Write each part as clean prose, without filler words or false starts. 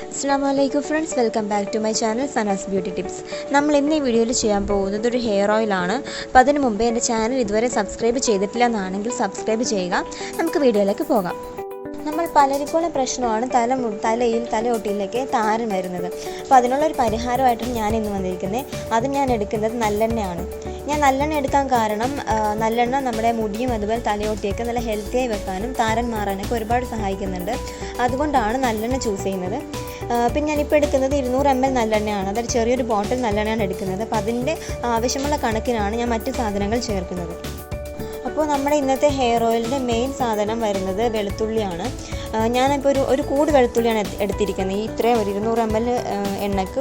Assalamualaikum friends, welcome back to my channel Sanas Beauty Tips. നമ്മൾ ഇന്ന് ഈ വീഡിയോയിൽ ചെയ്യാൻ പോകുന്നത് ഒരു ഹെയർ ഓയിൽ ആണ്. അപ്പോൾ അതിനു മുമ്പേ എൻ്റെ ചാനൽ ഇതുവരെ സബ്സ്ക്രൈബ് ചെയ്തിട്ടില്ല എന്നാണെങ്കിൽ സബ്സ്ക്രൈബ് ചെയ്യുക. നമുക്ക് വീഡിയോയിലേക്ക് പോകാം. നമ്മൾ പലർക്കുള്ള പ്രശ്നമാണ് തലയൊട്ടിയിലേക്ക് താരൻ വരുന്നത്. അപ്പോൾ അതിനുള്ളൊരു പരിഹാരമായിട്ടാണ് ഞാൻ ഇന്ന് വന്നിരിക്കുന്നത്. അത് ഞാൻ എടുക്കുന്നത് നല്ലെണ്ണയാണ്. ഞാൻ നല്ലെണ്ണ എടുക്കാൻ കാരണം നല്ലെണ്ണ നമ്മുടെ മുടിയും അതുപോലെ തലയോട്ടിയൊക്കെ നല്ല ഹെൽത്തിയായി വെക്കാനും താരൻ മാറാനൊക്കെ ഒരുപാട് സഹായിക്കുന്നുണ്ട്. അതുകൊണ്ടാണ് നല്ലെണ്ണ ചൂസ് ചെയ്യുന്നത്. പിന്നെ ഞാനിപ്പോൾ എടുക്കുന്നത് 200 ml നല്ലെണ്ണയാണ്. അതൊരു ചെറിയൊരു ബോട്ടിൽ നല്ലെണ്ണയാണ് എടുക്കുന്നത്. അപ്പോൾ അതിൻ്റെ ആവശ്യമുള്ള കണക്കിനാണ് ഞാൻ മറ്റ് സാധനങ്ങൾ ചേർക്കുന്നത്. അപ്പോൾ നമ്മുടെ ഇന്നത്തെ ഹെയർ ഓയിലിൻ്റെ മെയിൻ സാധനം വരുന്നത് വെളുത്തുള്ളിയാണ്. ഞാനിപ്പോൾ ഒരു കൂട് വെളുത്തുള്ളിയാണ് എടുത്തിരിക്കുന്നത്. ഇത്രയും ഒരു 200 ml എണ്ണയ്ക്ക്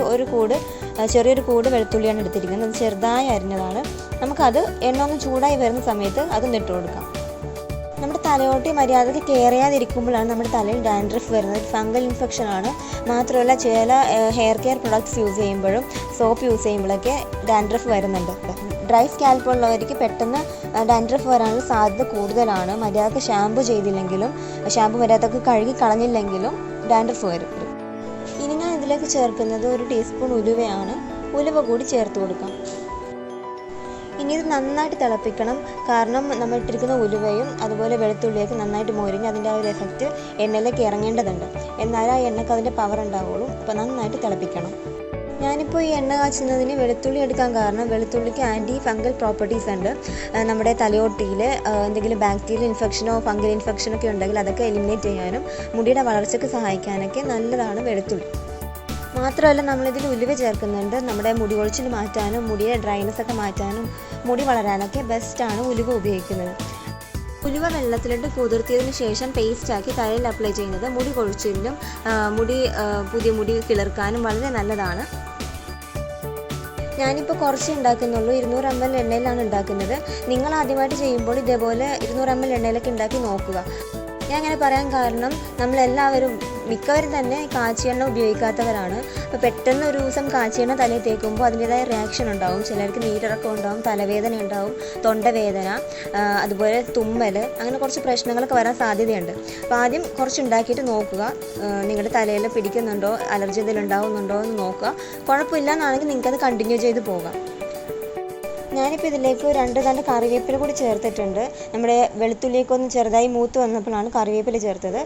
ചെറിയൊരു കൂട് വെളുത്തുള്ളിയാണ് എടുത്തിരിക്കുന്നത്. അത് ചെറുതായി അരിഞ്ഞതാണ്. നമുക്കത് എണ്ണ ഒന്ന് ചൂടായി വരുന്ന സമയത്ത് അത് ഇട്ട് കൊടുക്കാം. നമ്മുടെ തലയോട്ടി മര്യാദയ്ക്ക് കെയർ ചെയ്യാതിരിക്കുമ്പോഴാണ് നമ്മുടെ തലയിൽ ഡാൻഡ്രഫ് വരുന്നത്. ഫംഗൽ ഇൻഫെക്ഷനാണ്. മാത്രമല്ല ചില ഹെയർ കെയർ പ്രൊഡക്ട്സ് യൂസ് ചെയ്യുമ്പോഴും സോപ്പ് യൂസ് ചെയ്യുമ്പോഴൊക്കെ ഡാൻഡ്രഫ് വരുന്നുണ്ട്. ഡ്രൈ സ്കാൽപ്പ് ഉള്ളവർക്ക് പെട്ടെന്ന് ഡാൻഡ്രഫ് വരാനുള്ള സാധ്യത കൂടുതലാണ്. മര്യാദയ്ക്ക് ഷാമ്പു മര്യാദയ്ക്ക് കഴുകി കളഞ്ഞില്ലെങ്കിലും ഡാൻഡ്രഫ് വരും. ഇനി ഞാൻ ഇതിലേക്ക് ചേർക്കുന്നത് 1 ടീസ്പൂൺ ഉലുവയാണ്. ഉലുവ കൂടി ചേർത്ത് കൊടുക്കാം. ഇനി ഇത് നന്നായിട്ട് തിളപ്പിക്കണം. കാരണം നമ്മൾ ഇട്ടിരിക്കുന്ന ഉലുവയും അതുപോലെ വെളുത്തുള്ളിയൊക്കെ നന്നായിട്ട് മൊരിഞ്ഞ് അതിൻ്റെ ആ ഒരു എഫക്റ്റ് എണ്ണയിലേക്ക് ഇറങ്ങേണ്ടതുണ്ട്. എന്നാലും ആ എണ്ണയ്ക്ക് അതിൻ്റെ പവർ ഉണ്ടാവുള്ളൂ. അപ്പോൾ നന്നായിട്ട് തിളപ്പിക്കണം. ഞാനിപ്പോൾ ഈ എണ്ണ കാച്ചുന്നതിന് വെളുത്തുള്ളി എടുക്കാൻ കാരണം വെളുത്തുള്ളിക്ക് ആൻറ്റി ഫംഗൽ പ്രോപ്പർട്ടീസ് ഉണ്ട്. നമ്മുടെ തലയോട്ടിയിൽ എന്തെങ്കിലും ബാക്ടീരിയൽ ഇൻഫെക്ഷനോ ഫംഗൽ ഇൻഫെക്ഷനോ ഒക്കെ ഉണ്ടെങ്കിൽ അതൊക്കെ എലിമിനേറ്റ് ചെയ്യാനും മുടിയുടെ വളർച്ചയ്ക്ക് സഹായിക്കാനൊക്കെ നല്ലതാണ് വെളുത്തുള്ളി. മാത്രമല്ല നമ്മളിതിൽ ഉലുവ ചേർക്കുന്നുണ്ട്. നമ്മുടെ മുടി കൊഴിച്ചിൽ മാറ്റാനും മുടിയുടെ ഡ്രൈനെസ് ഒക്കെ മാറ്റാനും മുടി വളരാനൊക്കെ ബെസ്റ്റാണ് ഉലുവ ഉപയോഗിക്കുന്നത്. ഉലുവ വെള്ളത്തിലിട്ട് കുതിർത്തിയതിന് ശേഷം പേസ്റ്റാക്കി തലയിൽ അപ്ലൈ ചെയ്യുന്നത് മുടി കൊഴിച്ചിലിനും പുതിയ മുടി കിളിർക്കാനും വളരെ നല്ലതാണ്. ഞാനിപ്പോൾ കുറച്ച് ഉണ്ടാക്കുന്നുള്ളൂ. 200 ml എണ്ണയിലാണ് ഉണ്ടാക്കുന്നത്. നിങ്ങൾ ആദ്യമായിട്ട് ചെയ്യുമ്പോൾ ഇതേപോലെ 200 ml എണ്ണയിലൊക്കെ ഉണ്ടാക്കി നോക്കുക. ഞാൻ അങ്ങനെ പറയാൻ കാരണം മിക്കവരും തന്നെ കാച്ചിയെണ്ണ ഉപയോഗിക്കാത്തവരാണ്. അപ്പോൾ പെട്ടെന്ന് ഒരു ദിവസം കാച്ചിയെണ്ണ തലയിൽ തേക്കുമ്പോൾ അതിൻ്റെതായ റിയാക്ഷൻ ഉണ്ടാവും. ചിലർക്ക് നീരിറക്കം ഉണ്ടാവും, തലവേദന ഉണ്ടാവും, തൊണ്ടവേദന, അതുപോലെ തുമ്മൽ, അങ്ങനെ കുറച്ച് പ്രശ്നങ്ങളൊക്കെ വരാൻ സാധ്യതയുണ്ട്. അപ്പോൾ ആദ്യം കുറച്ച് ഉണ്ടാക്കിയിട്ട് നോക്കുക. നിങ്ങളുടെ തലയിൽ പിടിക്കുന്നുണ്ടോ, അലർജി എന്തെങ്കിലും ഉണ്ടാവുന്നുണ്ടോ എന്ന് നോക്കുക. കുഴപ്പമില്ല എന്നാണെങ്കിൽ നിങ്ങൾക്കത് കണ്ടിന്യൂ ചെയ്ത് പോകാം. ഞാനിപ്പോൾ ഇതിലേക്ക് 2 തണ്ട് കറിവേപ്പില കൂടി ചേർത്തിട്ടുണ്ട്. നമ്മുടെ വെളുത്തുള്ളിയൊക്കെ ചെറുതായി മൂത്ത് വന്നപ്പോഴാണ് കറിവേപ്പില ചേർത്തത്.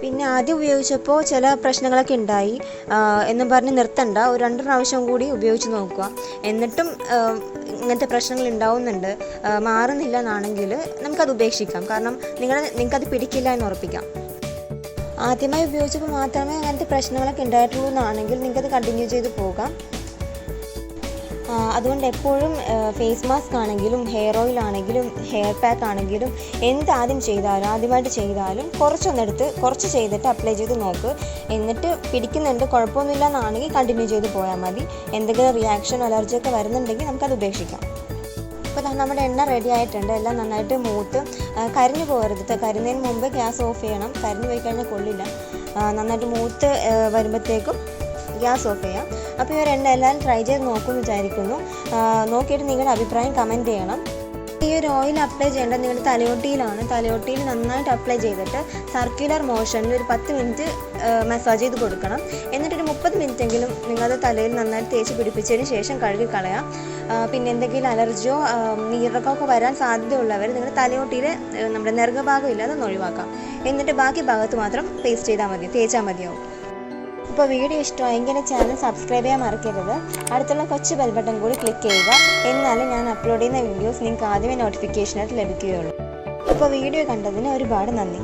പിന്നെ ആദ്യം ഉപയോഗിച്ചപ്പോൾ ചില പ്രശ്നങ്ങളൊക്കെ ഉണ്ടായി എന്നും പറഞ്ഞ് നിർത്തണ്ട. ഒരു 2 പ്രാവശ്യം കൂടി ഉപയോഗിച്ച് നോക്കുക. എന്നിട്ടും ഇങ്ങനത്തെ പ്രശ്നങ്ങൾ ഉണ്ടാവുന്നുണ്ട്, മാറുന്നില്ല എന്നാണെങ്കിൽ നമുക്കത് ഉപേക്ഷിക്കാം. കാരണം നിങ്ങൾക്കത് പിടിക്കില്ല എന്ന് ഉറപ്പിക്കാം. ആദ്യമായി ഉപയോഗിച്ചപ്പോൾ മാത്രമേ അങ്ങനത്തെ പ്രശ്നങ്ങളൊക്കെ ഉണ്ടായിട്ടുള്ളൂ എന്നാണെങ്കിൽ നിങ്ങൾക്കത് കണ്ടിന്യൂ ചെയ്ത് പോകാം. അതുകൊണ്ട് എപ്പോഴും ഫേസ് മാസ്ക് ആണെങ്കിലും ഹെയർ ഓയിൽ ആണെങ്കിലും ഹെയർ പാക്ക് ആണെങ്കിലും ആദ്യമായിട്ട് ചെയ്താലും കുറച്ച് ചെയ്തിട്ട് അപ്ലൈ ചെയ്ത് നോക്ക്. എന്നിട്ട് പിടിക്കുന്നുണ്ട്, കുഴപ്പമൊന്നുമില്ല എന്നാണെങ്കിൽ കണ്ടിന്യൂ ചെയ്ത് പോയാൽ മതി. എന്തെങ്കിലും റിയാക്ഷൻ അലർജിയൊക്കെ വരുന്നുണ്ടെങ്കിൽ നമുക്കത് ഉപേക്ഷിക്കാം. അപ്പോൾ നമ്മുടെ എണ്ണ റെഡി ആയിട്ടുണ്ട്. എല്ലാം നന്നായിട്ട് മൂത്ത് കരിഞ്ഞു പോകരുത്. കരിഞ്ഞതിന് മുമ്പ് ഗ്യാസ് ഓഫ് ചെയ്യണം. കരിഞ്ഞു പോയി കഴിഞ്ഞാൽ കൊള്ളില്ല. നന്നായിട്ട് മൂത്ത് വരുമ്പോഴത്തേക്കും ഗ്യാസ് ഓഫ് ചെയ്യാം. അപ്പോൾ ഈ ഒരു എണ്ണ എല്ലാവരും ട്രൈ ചെയ്ത് നോക്കുമെന്ന് വിചാരിക്കുന്നു. നോക്കിയിട്ട് നിങ്ങളുടെ അഭിപ്രായം കമൻറ്റ് ചെയ്യണം. ഈ ഒരു ഓയിൽ അപ്ലൈ ചെയ്യേണ്ടത് നിങ്ങളുടെ തലയോട്ടിയിൽ നന്നായിട്ട് അപ്ലൈ ചെയ്തിട്ട് സർക്കുലർ മോഷനിൽ ഒരു 10 മിനിറ്റ് മസാജ് ചെയ്ത് കൊടുക്കണം. എന്നിട്ടൊരു 30 മിനിറ്റെങ്കിലും നിങ്ങളുടെ തലയിൽ നന്നായിട്ട് തേച്ച് പിടിപ്പിച്ചതിന് ശേഷം കഴുകി കളയാം. പിന്നെ എന്തെങ്കിലും അലർജിയോ നീരിറക്കമൊക്കെ വരാൻ സാധ്യതയുള്ളവർ നിങ്ങളുടെ തലയോട്ടിയിൽ നമ്മുടെ നെറുകഭാഗം ഇല്ലാതെ ഒഴിവാക്കാം. എന്നിട്ട് ബാക്കി ഭാഗത്ത് മാത്രം തേച്ചാൽ മതിയാവും. ഇപ്പോൾ വീഡിയോ ഇഷ്ടമായെങ്കിൽ ചാനൽ സബ്സ്ക്രൈബ് ചെയ്യാൻ മറക്കരുത്. അടുത്തുള്ള കൊച്ചു ബെൽ ബട്ടൺ കൂടി ക്ലിക്ക് ചെയ്യുക. എന്നാലും ഞാൻ അപ്ലോഡ് ചെയ്യുന്ന വീഡിയോസ് നിങ്ങൾക്ക് ആദ്യമേ നോട്ടിഫിക്കേഷനായിട്ട് ലഭിക്കുകയുള്ളൂ. അപ്പോൾ വീഡിയോ കണ്ടതിന് ഒരുപാട് നന്ദി.